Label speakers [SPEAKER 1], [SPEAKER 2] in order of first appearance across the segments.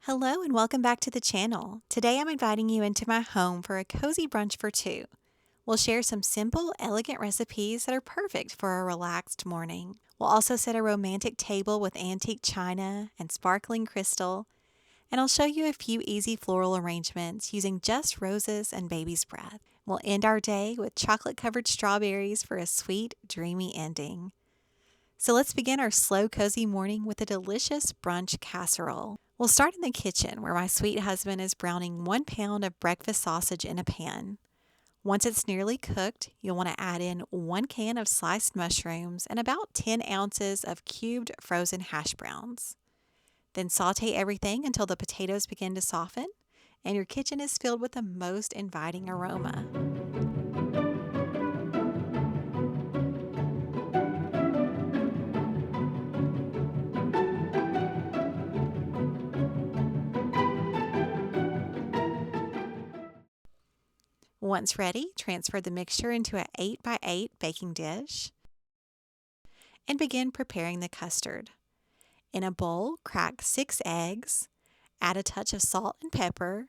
[SPEAKER 1] Hello and welcome back to the channel. Today I'm inviting you into my home for a cozy brunch for two. We'll share some simple, elegant recipes that are perfect for a relaxed morning. We'll also set a romantic table with antique china and sparkling crystal, and I'll show you a few easy floral arrangements using just roses and baby's breath. We'll end our day with chocolate-covered strawberries for a sweet, dreamy ending. So let's begin our slow, cozy morning with a delicious brunch casserole. We'll start in the kitchen where my sweet husband is browning 1 pound of breakfast sausage in a pan. Once it's nearly cooked, you'll want to add in 1 can of sliced mushrooms and about 10 ounces of cubed frozen hash browns. Then saute everything until the potatoes begin to soften and your kitchen is filled with the most inviting aroma. Once ready, transfer the mixture into an 8x8 baking dish and begin preparing the custard. In a bowl, crack 6 eggs, add a touch of salt and pepper,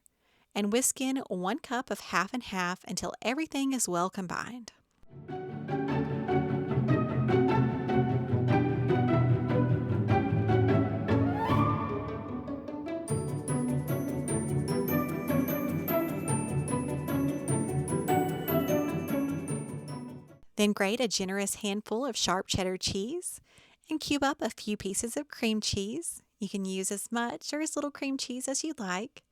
[SPEAKER 1] and whisk in 1 cup of half and half until everything is well combined. Then grate a generous handful of sharp cheddar cheese and cube up a few pieces of cream cheese. You can use as much or as little cream cheese as you like.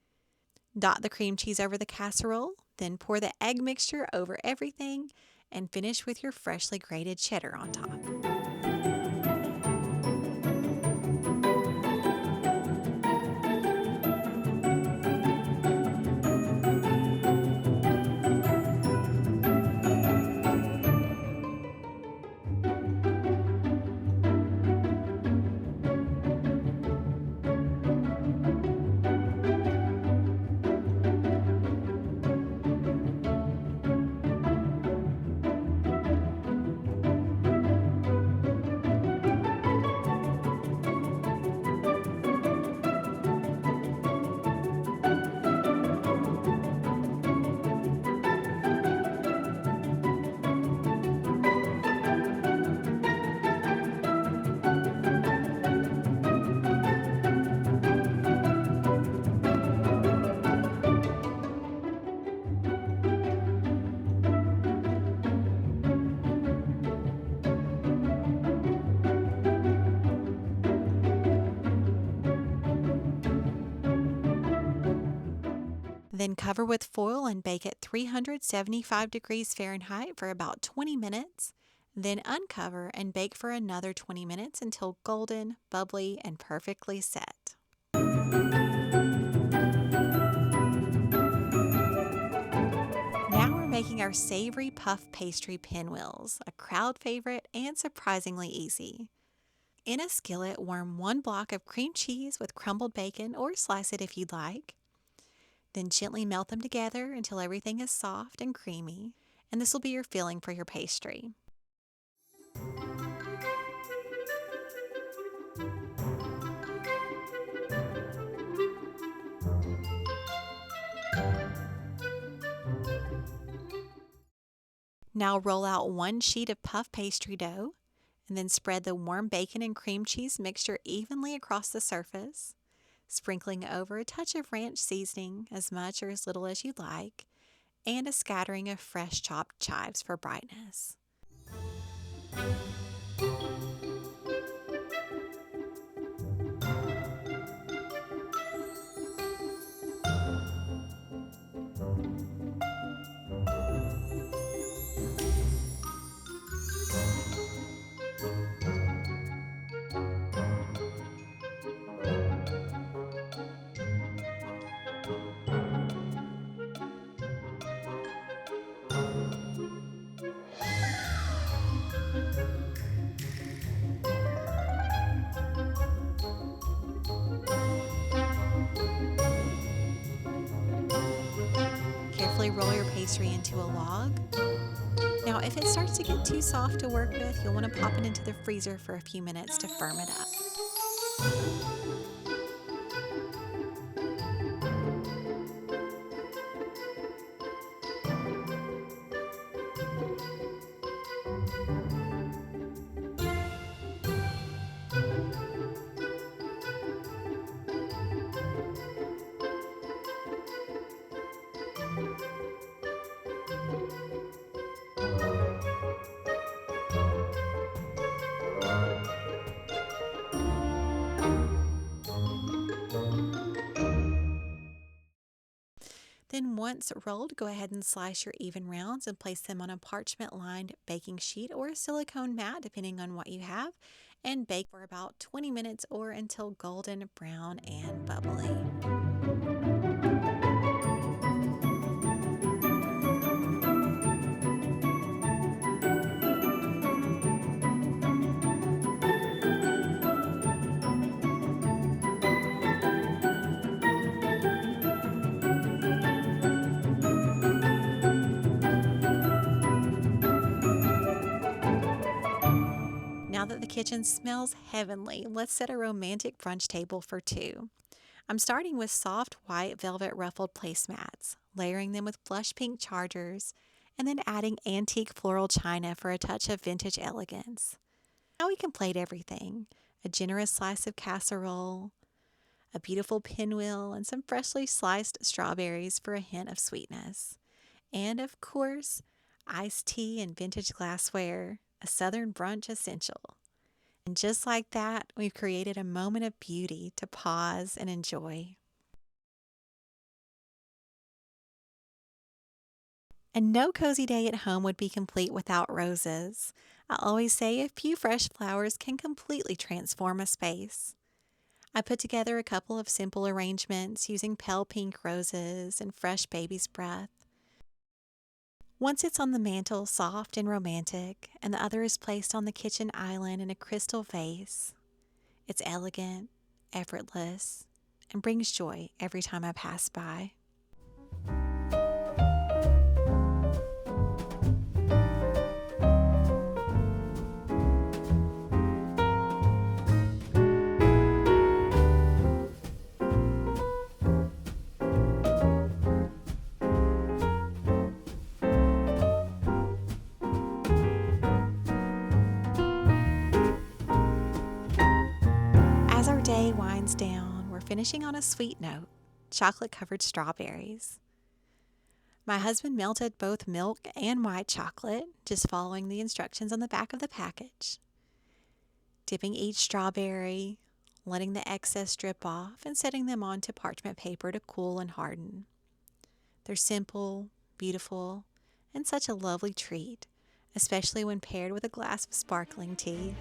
[SPEAKER 1] Dot the cream cheese over the casserole, then pour the egg mixture over everything and finish with your freshly grated cheddar on top. Then cover with foil and bake at 375 degrees Fahrenheit for about 20 minutes. Then uncover and bake for another 20 minutes until golden, bubbly, and perfectly set. Now we're making our savory puff pastry pinwheels, a crowd favorite and surprisingly easy. In a skillet, warm 1 block of cream cheese with crumbled bacon or slice it if you'd like. Then gently melt them together until everything is soft and creamy, and this will be your filling for your pastry. Now roll out 1 sheet of puff pastry dough, and then spread the warm bacon and cream cheese mixture evenly across the surface, sprinkling over a touch of ranch seasoning, as much or as little as you like, and a scattering of fresh chopped chives for brightness. Carefully roll your pastry into a log. Now, if it starts to get too soft to work with, you'll want to pop it into the freezer for a few minutes to firm it up. Then once rolled, go ahead and slice your even rounds and place them on a parchment-lined baking sheet or a silicone mat, depending on what you have, and bake for about 20 minutes or until golden brown and bubbly. Now that the kitchen smells heavenly, let's set a romantic brunch table for two. I'm starting with soft white velvet ruffled placemats, layering them with blush pink chargers, and then adding antique floral china for a touch of vintage elegance. Now we can plate everything: a generous slice of casserole, a beautiful pinwheel, and some freshly sliced strawberries for a hint of sweetness. And of course, iced tea and vintage glassware, a southern brunch essential. And just like that, we've created a moment of beauty to pause and enjoy. And no cozy day at home would be complete without roses. I always say a few fresh flowers can completely transform a space. I put together a couple of simple arrangements using pale pink roses and fresh baby's breath. One sits on the mantel, soft and romantic, and the other is placed on the kitchen island in a crystal vase. It's elegant, effortless, and brings joy every time I pass by. As our day winds down, we're finishing on a sweet note: chocolate-covered strawberries. My husband melted both milk and white chocolate, just following the instructions on the back of the package. Dipping each strawberry, letting the excess drip off, and setting them onto parchment paper to cool and harden. They're simple, beautiful, and such a lovely treat, especially when paired with a glass of sparkling tea.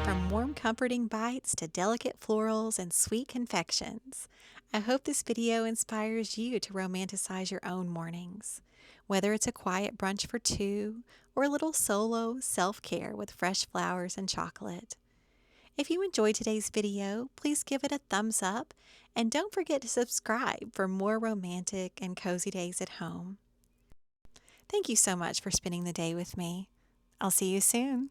[SPEAKER 1] From warm, comforting bites to delicate florals and sweet confections, I hope this video inspires you to romanticize your own mornings. Whether it's a quiet brunch for two or a little solo self-care with fresh flowers and chocolate. If you enjoyed today's video, please give it a thumbs up and don't forget to subscribe for more romantic and cozy days at home. Thank you so much for spending the day with me. I'll see you soon.